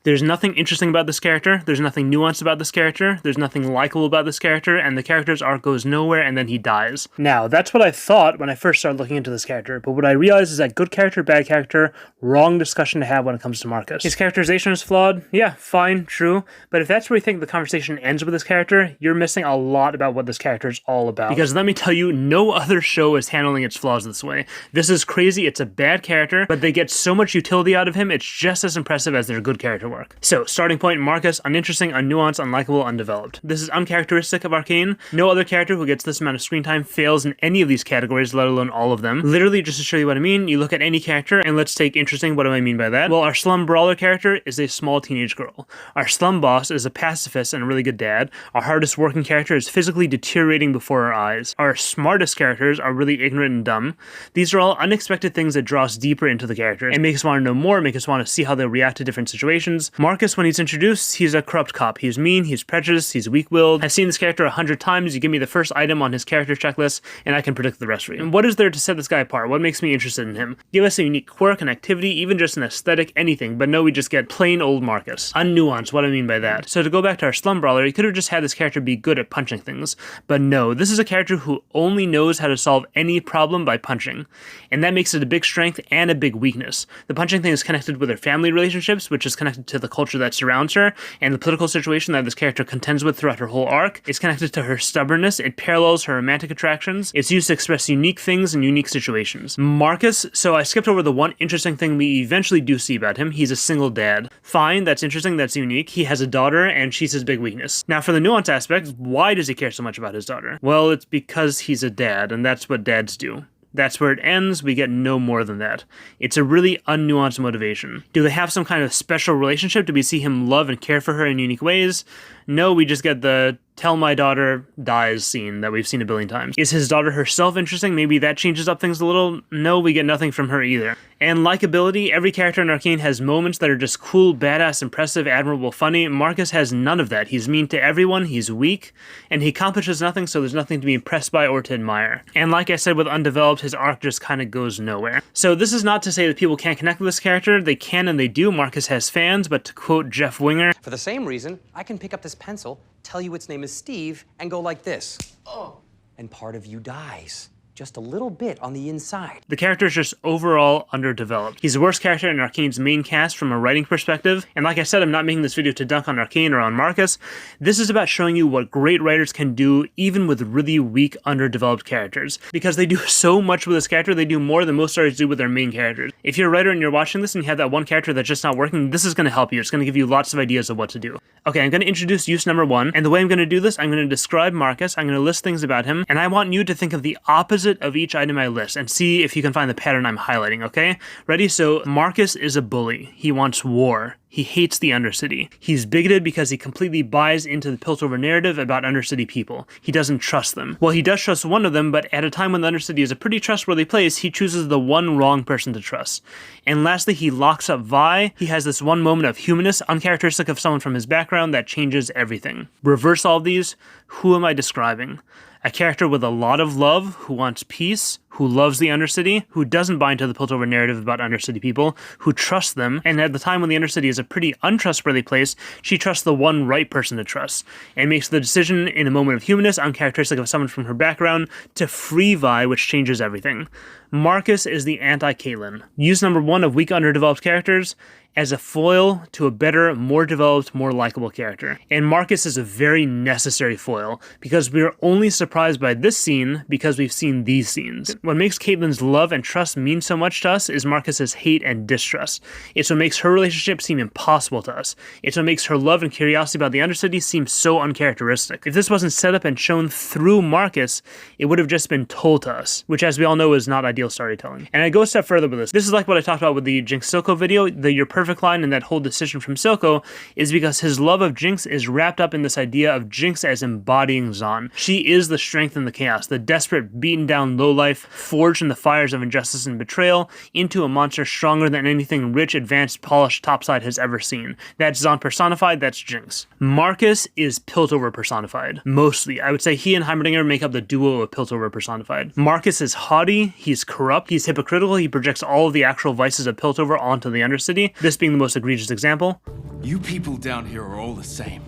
There's nothing interesting about this character, there's nothing nuanced about this character, there's nothing likable about this character, and the character's arc goes nowhere and then he dies. Now, that's what I thought when I first started looking into this character, but what I realized is that good character, bad character, wrong discussion to have when it comes to Marcus. His characterization is flawed, yeah, fine, true, but if that's where you think the conversation ends with this character, you're missing a lot about what this character is all about. Because let me tell you, no other show is handling its flaws this way. This is crazy, it's a bad character, but they get so much utility out of him, it's just as impressive as their good character work. So, starting point, Marcus, uninteresting, unnuanced, unlikable, undeveloped. This is uncharacteristic of Arcane. No other character who gets this amount of screen time fails in any of these categories, let alone all of them. Literally, just to show you what I mean, you look at any character, and let's take interesting, what do I mean by that? Well, our slum brawler character is a small teenage girl. Our slum boss is a pacifist and a really good dad. Our hardest working character is physically deteriorating before our eyes. Our smartest characters are really ignorant and dumb. These are all unexpected things that draw us deeper into the character and make us want to know more, make us want to see how they react to different situations. Marcus, when he's introduced, he's a corrupt cop. He's mean, he's prejudiced, he's weak-willed. I've seen this character 100 times. You give me the first item on his character checklist, and I can predict the rest for you. And what is there to set this guy apart? What makes me interested in him? Give us a unique quirk, an activity, even just an aesthetic, anything, but no, we just get plain old Marcus. Unnuanced, what I mean by that. So to go back to our slum brawler, he could have just had this character be good at punching things, but no, this is a character who only knows how to solve any problem by punching, and that makes it a big strength and a big weakness. The punching thing is connected with her family relationships, which is connected to the culture that surrounds her, and the political situation that this character contends with throughout her whole arc. It's connected to her stubbornness, it parallels her romantic attractions, it's used to express unique things in unique situations. Marcus, so I skipped over the one interesting thing we eventually do see about him. He's a single dad. Fine, that's interesting, that's unique. He has a daughter, and she's his big weakness. Now for the nuance aspect, why does he care so much about his daughter? Well, it's because he's a dad, and that's what dads do. That's where it ends, we get no more than that. It's a really unnuanced motivation. Do they have some kind of special relationship? Do we see him love and care for her in unique ways? No, we just get the tell my daughter dies scene that we've seen a billion times. Is his daughter herself interesting? Maybe that changes up things a little? No, we get nothing from her either. And likability, every character in Arcane has moments that are just cool, badass, impressive, admirable, funny. Marcus has none of that. He's mean to everyone, he's weak, and he accomplishes nothing, so there's nothing to be impressed by or to admire. And like I said with Undeveloped, his arc just kind of goes nowhere. So this is not to say that people can't connect with this character. They can and they do. Marcus has fans, but to quote Jeff Winger, for the same reason, I can pick up this pencil, tell you its name is Steve, and go like this. Oh. And part of you dies. Just a little bit on the inside. The character is just overall underdeveloped. He's the worst character in Arcane's main cast from a writing perspective, and like I said, I'm not making this video to dunk on Arcane or on Marcus. This is about showing you what great writers can do even with really weak, underdeveloped characters. Because they do so much with this character, they do more than most writers do with their main characters. If you're a writer and you're watching this and you have that one character that's just not working, this is going to help you. It's going to give you lots of ideas of what to do. Okay, I'm going to introduce use number 1, and the way I'm going to do this, I'm going to describe Marcus, I'm going to list things about him, and I want you to think of the opposite of each item I list and see if you can find the pattern I'm highlighting, okay? Ready? So Marcus is a bully. He wants war. He hates the Undercity. He's bigoted because he completely buys into the Piltover narrative about Undercity people. He doesn't trust them. Well, he does trust one of them, but at a time when the Undercity is a pretty trustworthy place, he chooses the one wrong person to trust. And lastly, he locks up Vi. He has this one moment of humanness, uncharacteristic of someone from his background, that changes everything. Reverse all of these, who am I describing? A character with a lot of love, who wants peace, who loves the Undercity, who doesn't buy into the Piltover narrative about Undercity people, who trusts them, and at the time when the Undercity is a pretty untrustworthy place, she trusts the one right person to trust, and makes the decision in a moment of humanness, uncharacteristic of someone from her background, to free Vi, which changes everything. Marcus is the anti-Caitlyn. Use number 1 of weak, underdeveloped characters as a foil to a better, more developed, more likable character. And Marcus is a very necessary foil, because we are only surprised by this scene because we've seen these scenes. What makes Caitlyn's love and trust mean so much to us is Marcus's hate and distrust. It's what makes her relationship seem impossible to us. It's what makes her love and curiosity about the Undercity seem so uncharacteristic. If this wasn't set up and shown through Marcus, it would have just been told to us, which as we all know is not ideal storytelling. And I go a step further with this. This is like what I talked about with the Jinx Silco video, Your Perfect line and that whole decision from Silco is because his love of Jinx is wrapped up in this idea of Jinx as embodying Zaun. She is the strength in the chaos, the desperate, beaten down lowlife, forged in the fires of injustice and betrayal, into a monster stronger than anything rich, advanced, polished topside has ever seen. That's Zaun personified, that's Jinx. Marcus is Piltover personified. Mostly. I would say he and Heimerdinger make up the duo of Piltover personified. Marcus is haughty, he's corrupt, he's hypocritical, he projects all of the actual vices of Piltover onto the Undercity. This this being the most egregious example. You people down here are all the same.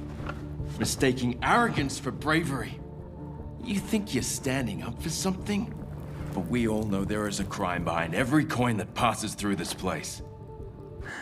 Mistaking arrogance for bravery. You think you're standing up for something? But we all know there is a crime behind every coin that passes through this place.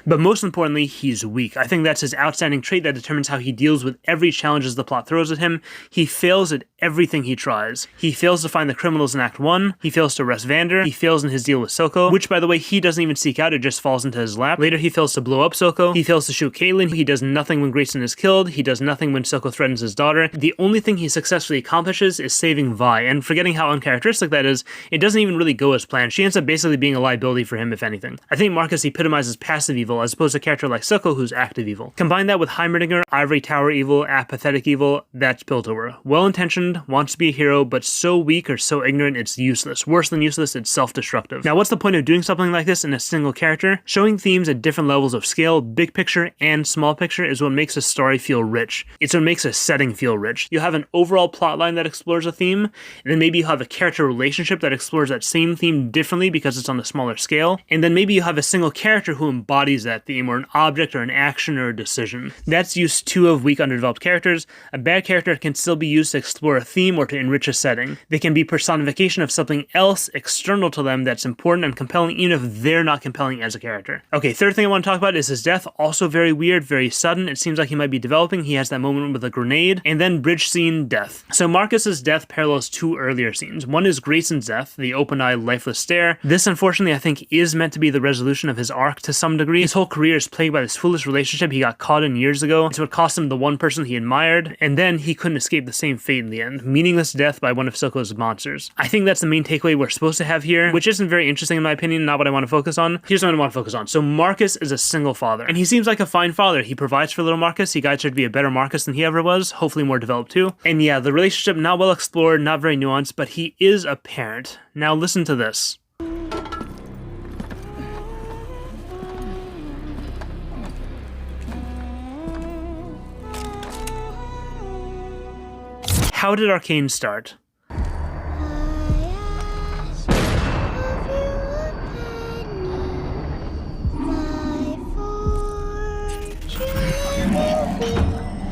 But most importantly, he's weak. I think that's his outstanding trait that determines how he deals with every challenge as the plot throws at him. He fails at everything he tries. He fails to find the criminals in Act 1, he fails to arrest Vander, he fails in his deal with Soko, which by the way, he doesn't even seek out, it just falls into his lap. Later, he fails to blow up Soko, he fails to shoot Caitlyn, he does nothing when Grayson is killed, he does nothing when Soko threatens his daughter. The only thing he successfully accomplishes is saving Vi, and forgetting how uncharacteristic that is, it doesn't even really go as planned. She ends up basically being a liability for him, if anything. I think Marcus epitomizes passive evil as opposed to a character like Soko who's active evil. Combine that with Heimerdinger, Ivory Tower evil, apathetic evil, that's Piltover. Well-intentioned, wants to be a hero, but so weak or so ignorant it's useless. Worse than useless, it's self-destructive. Now what's the point of doing something like this in a single character? Showing themes at different levels of scale, big picture and small picture, is what makes a story feel rich. It's what makes a setting feel rich. You'll have an overall plotline that explores a theme, and then maybe you have a character relationship that explores that same theme differently because it's on a smaller scale, and then maybe you have a single character who embodies that theme, or an object, or an action, or a decision. That's use 2 of weak, underdeveloped characters. A bad character can still be used to explore a theme or to enrich a setting. They can be personification of something else external to them that's important and compelling, even if they're not compelling as a character. Okay, third thing I want to talk about is his death. Also very weird, very sudden. It seems like he might be developing. He has that moment with a grenade, and then bridge scene, death. So Marcus's death parallels 2 earlier scenes. One is Grayson's death, the open-eyed, lifeless stare. This, unfortunately, I think is meant to be the resolution of his arc to some degree. His whole career is plagued by this foolish relationship he got caught in years ago. It's what cost him the one person he admired, and then he couldn't escape the same fate in the end. Meaningless death by one of Soko's monsters. I think that's the main takeaway we're supposed to have here, which isn't very interesting in my opinion, not what I want to focus on. Here's what I want to focus on. So Marcus is a single father, and he seems like a fine father. He provides for little Marcus, he guides her to be a better Marcus than he ever was, hopefully more developed too. And yeah, the relationship not well explored, not very nuanced, but he is a parent. Now listen to this. How did Arcane start?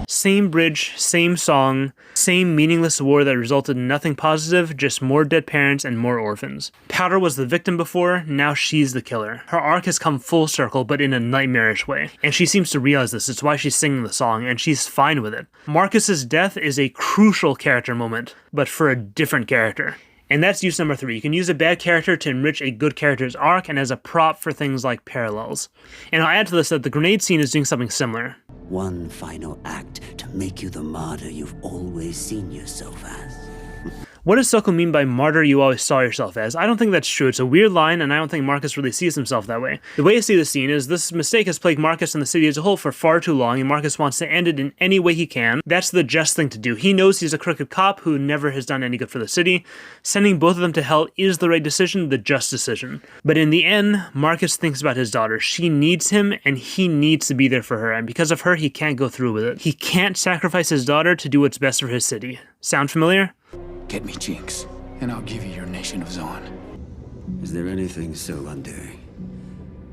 Same bridge, same song, same meaningless war that resulted in nothing positive, just more dead parents and more orphans. Powder was the victim before, now she's the killer. Her arc has come full circle, but in a nightmarish way. And she seems to realize this, it's why she's singing the song, and she's fine with it. Marcus's death is a crucial character moment, but for a different character. And that's use number 3. You can use a bad character to enrich a good character's arc and as a prop for things like parallels. And I'll add to this that the grenade scene is doing something similar. One final act to make you the martyr you've always seen yourself as. What does Soko mean by martyr you always saw yourself as? I don't think that's true. It's a weird line, and I don't think Marcus really sees himself that way. The way I see the scene is this mistake has plagued Marcus and the city as a whole for far too long, and Marcus wants to end it in any way he can. That's the just thing to do. He knows he's a crooked cop who never has done any good for the city. Sending both of them to hell is the right decision, the just decision. But in the end, Marcus thinks about his daughter. She needs him, and he needs to be there for her, and because of her, he can't go through with it. He can't sacrifice his daughter to do what's best for his city. Sound familiar? Get me Jinx, and I'll give you your nation of Zon. Is there anything so undoing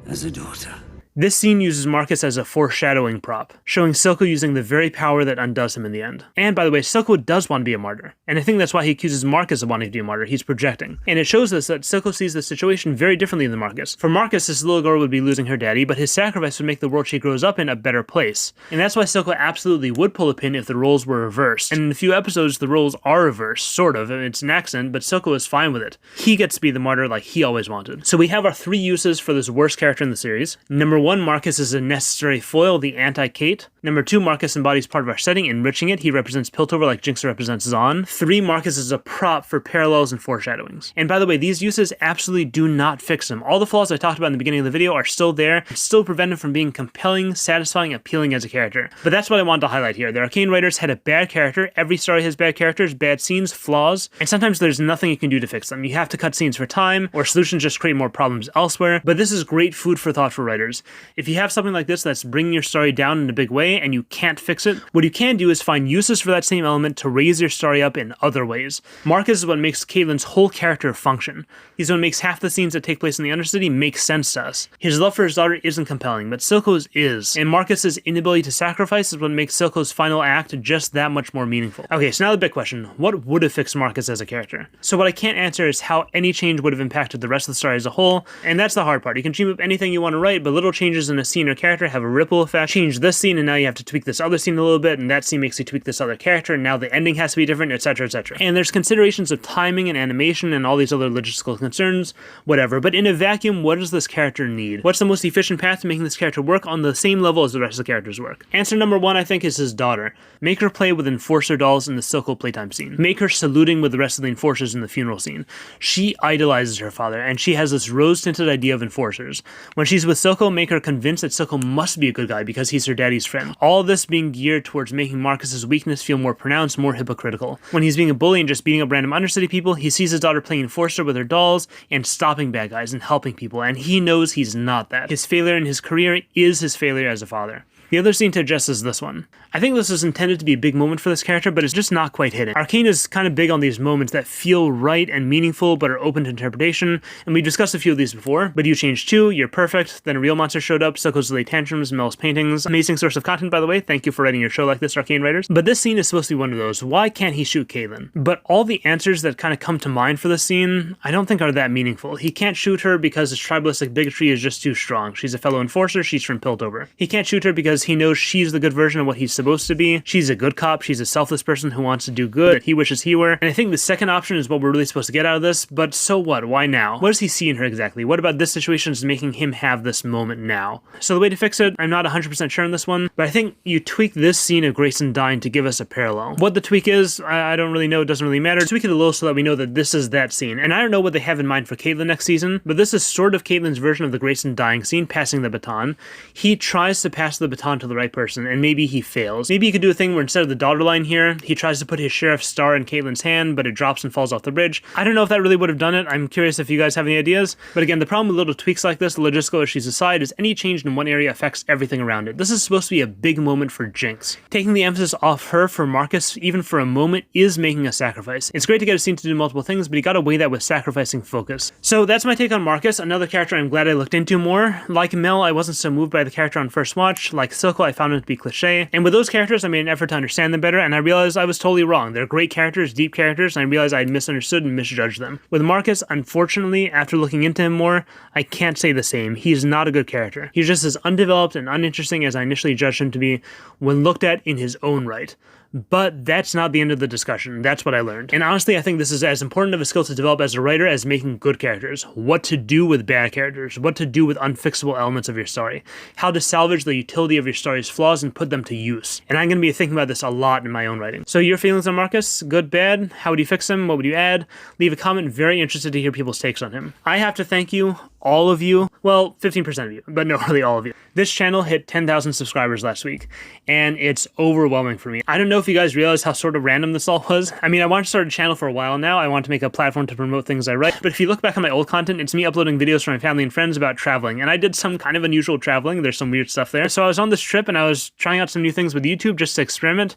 as a daughter? This scene uses Marcus as a foreshadowing prop, showing Soko using the very power that undoes him in the end. And by the way, Soko does want to be a martyr, and I think that's why he accuses Marcus of wanting to be a martyr. He's projecting. And it shows us that Soko sees the situation very differently than Marcus. For Marcus, this little girl would be losing her daddy, but his sacrifice would make the world she grows up in a better place. And that's why Soko absolutely would pull a pin if the roles were reversed. And in a few episodes, the roles are reversed, sort of. It's an accident, but Soko is fine with it. He gets to be the martyr like he always wanted. So we have our 3 uses for this worst character in the series. Number 1, Marcus is a necessary foil, the anti-Kate. Number 2, Marcus embodies part of our setting, enriching it. He represents Piltover like Jinx represents Zon. 3, Marcus is a prop for parallels and foreshadowings. And by the way, these uses absolutely do not fix him. All the flaws I talked about in the beginning of the video are still there, still prevent him from being compelling, satisfying, appealing as a character. But that's what I wanted to highlight here. The Arcane writers had a bad character. Every story has bad characters, bad scenes, flaws, and sometimes there's nothing you can do to fix them. You have to cut scenes for time, or solutions just create more problems elsewhere. But this is great food for thought for writers. If you have something like this that's bringing your story down in a big way and you can't fix it, what you can do is find uses for that same element to raise your story up in other ways. Marcus is what makes Caitlyn's whole character function. He's what makes half the scenes that take place in the Undercity make sense to us. His love for his daughter isn't compelling, but Silco's is, and Marcus's inability to sacrifice is what makes Silco's final act just that much more meaningful. Okay, so now the big question, what would have fixed Marcus as a character? So what I can't answer is how any change would have impacted the rest of the story as a whole, and that's the hard part. You can dream up anything you want to write, but little changes in a scene or character have a ripple effect. Change this scene, and now you have to tweak this other scene a little bit, and that scene makes you tweak this other character, and now the ending has to be different, etc, etc. And there's considerations of timing and animation and all these other logistical concerns, whatever, but in a vacuum, what does this character need? What's the most efficient path to making this character work on the same level as the rest of the characters work? Answer number one, I think, is his daughter. Make her play with Enforcer dolls in the Silco playtime scene. Make her saluting with the rest of the Enforcers in the funeral scene. She idolizes her father, and she has this rose-tinted idea of Enforcers. When she's with Silco, make her convinced that Silco must be a good guy because he's her daddy's friend. All this being geared towards making Marcus's weakness feel more pronounced, more hypocritical. When he's being a bully and just beating up random Undercity people, he sees his daughter playing Enforcer with her dolls and stopping bad guys and helping people, and he knows he's not that. His failure in his career is his failure as a father. The other scene to address is this one. I think this is intended to be a big moment for this character, but it's just not quite hidden. Arcane is kind of big on these moments that feel right and meaningful, but are open to interpretation, and we discussed a few of these before. But you changed too, you're perfect, then a real monster showed up, Silco's late tantrums, Mel's paintings. Amazing source of content, by the way. Thank you for writing your show like this, Arcane writers. But this scene is supposed to be one of those. Why can't he shoot Caitlyn? But all the answers that kind of come to mind for this scene, I don't think are that meaningful. He can't shoot her because his tribalistic bigotry is just too strong. She's a fellow Enforcer, she's from Piltover. He can't shoot her because he knows she's the good version of what he's supposed to be. She's a good cop, she's a selfless person who wants to do good that he wishes he were. And I think the second option is what we're really supposed to get out of this, but so what? Why now? What does he see in her exactly? What about this situation is making him have this moment now? So the way to fix it, I'm not 100% sure on this one, but I think you tweak this scene of Grayson dying to give us a parallel. What the tweak is, I don't really know, it doesn't really matter. Tweak it a little so that we know that this is that scene. And I don't know what they have in mind for Caitlyn next season, but this is sort of Caitlyn's version of the Grayson dying scene, passing the baton. He tries to pass the baton to the right person, and maybe he fails. Maybe he could do a thing where instead of the daughter line here, he tries to put his sheriff's star in Caitlyn's hand, but it drops and falls off the bridge. I don't know if that really would have done it. I'm curious if you guys have any ideas. But again, the problem with little tweaks like this, logistical issues aside, is any change in one area affects everything around it. This is supposed to be a big moment for Jinx. Taking the emphasis off her for Marcus, even for a moment, is making a sacrifice. It's great to get a scene to do multiple things, but you gotta weigh that with sacrificing focus. So that's my take on Marcus, another character I'm glad I looked into more. Like Mel, I wasn't so moved by the character on first watch. Like Silco, I found him to be cliche. And with those characters, I made an effort to understand them better, and I realized I was totally wrong. They're great characters, deep characters, and I realized I had misunderstood and misjudged them. With Marcus, unfortunately, after looking into him more, I can't say the same. He's not a good character. He's just as undeveloped and uninteresting as I initially judged him to be when looked at in his own right. But that's not the end of the discussion. That's what I learned. And honestly, I think this is as important of a skill to develop as a writer as making good characters. What to do with bad characters. What to do with unfixable elements of your story. How to salvage the utility of your story's flaws and put them to use. And I'm going to be thinking about this a lot in my own writing. So your feelings on Marcus? Good, bad? How would you fix him? What would you add? Leave a comment. Very interested to hear people's takes on him. I have to thank you, all of you. Well, 15% of you, but no, really all of you. This channel hit 10,000 subscribers last week, and it's overwhelming for me. I don't know if you guys realize how sort of random this all was. I mean, I wanted to start a channel for a while now. I want to make a platform to promote things I write. But if you look back on my old content, it's me uploading videos for my family and friends about traveling. And I did some kind of unusual traveling. There's some weird stuff there. So I was on this trip and I was trying out some new things with YouTube just to experiment.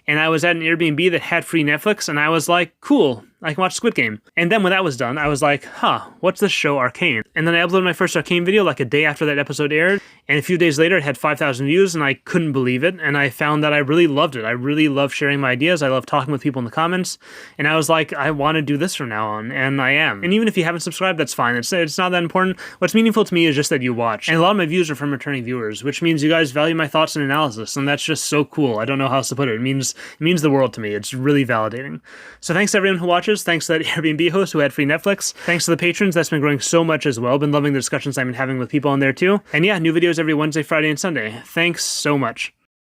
And I was at an Airbnb that had free Netflix, and I was like, cool, I can watch Squid Game. And then when that was done, I was like, what's this show Arcane? And then I uploaded my first Arcane video like a day after that episode aired, and a few days later it had 5,000 views, and I couldn't believe it, and I found that I really loved it. I really love sharing my ideas, I love talking with people in the comments, and I was like, I want to do this from now on, and I am. And even if you haven't subscribed, that's fine. It's not that important. What's meaningful to me is just that you watch. And a lot of my views are from returning viewers, which means you guys value my thoughts and analysis, and that's just so cool. I don't know how else to put it. It means the world to me. It's really validating. So thanks to everyone who watches. Thanks to that Airbnb host who had free Netflix. Thanks to the patrons. That's been growing so much as well. Been loving the discussions I've been having with people on there too. And yeah, new videos every Wednesday, Friday, and Sunday. Thanks so much.